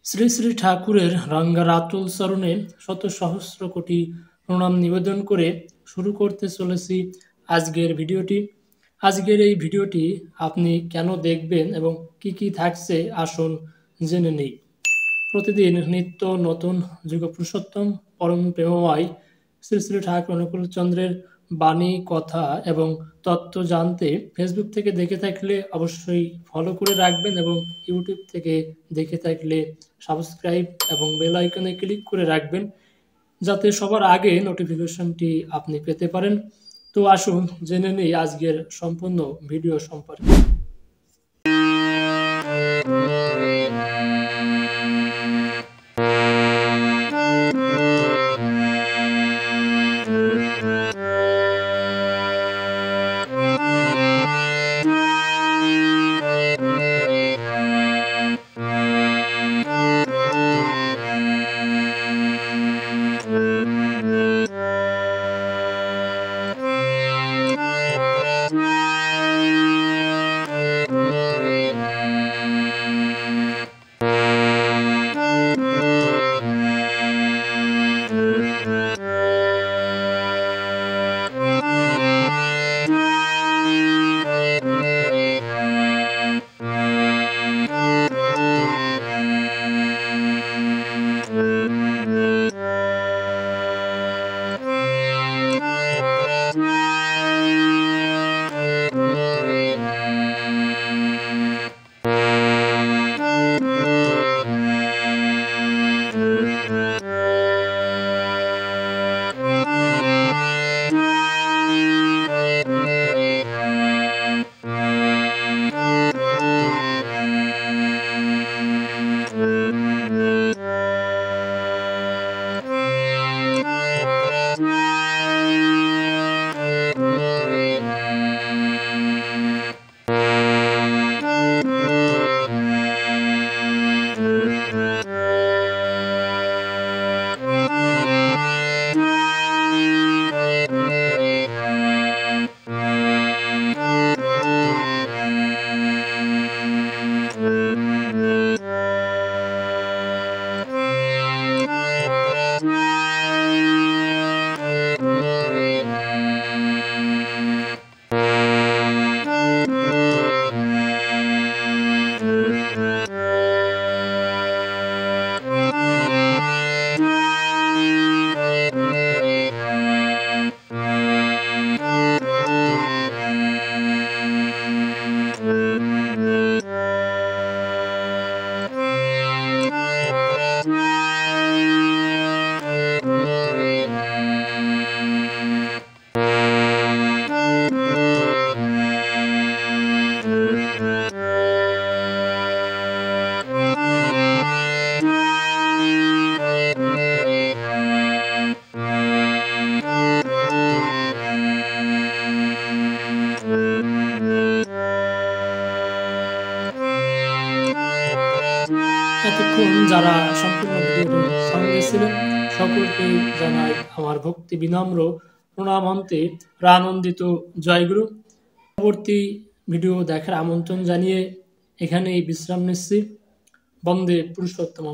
শ্রী শ্রী ঠাকুরের রাঙ্গারাতুল চরণে শত সহস্র কোটি প্রণাম নিবেদন করে শুরু করতে চলেছি আজকের ভিডিওটি। আজকের এই ভিডিওটি আপনি কেন দেখবেন এবং কি কি থাকছে আসুন জেনে নেই। প্রতিদিন নিত্য নতুন যুগপুরুষোত্তম পরম প্রেমময় শ্রী শ্রী ঠাকুর অনুকূল চন্দ্রের বাণী, কথা এবং তত্ত্ব জানতে ফেসবুক থেকে দেখে থাকলে অবশ্যই ফলো করে রাখবেন এবং ইউটিউব থেকে দেখে থাকলে সাবস্ক্রাইব এবং বেল আইকনে ক্লিক করে রাখবেন, যাতে সবার আগে নোটিফিকেশনটি আপনি পেতে পারেন। তো আসুন জেনে নেই আজকের সম্পূর্ণ ভিডিও সম্পর্কে। এতক্ষণ যারা সম্পূর্ণ ভিডিওটির সঙ্গে ছিলেন সকলকে জানাই আমার ভক্তি বিনম্র প্রণাম অন্তে প্রাণন্দিত জয়গুরু। পরবর্তী ভিডিও দেখার আমন্ত্রণ জানিয়ে এখানেই বিশ্রাম নিচ্ছি। বন্দে পুরুষোত্তম।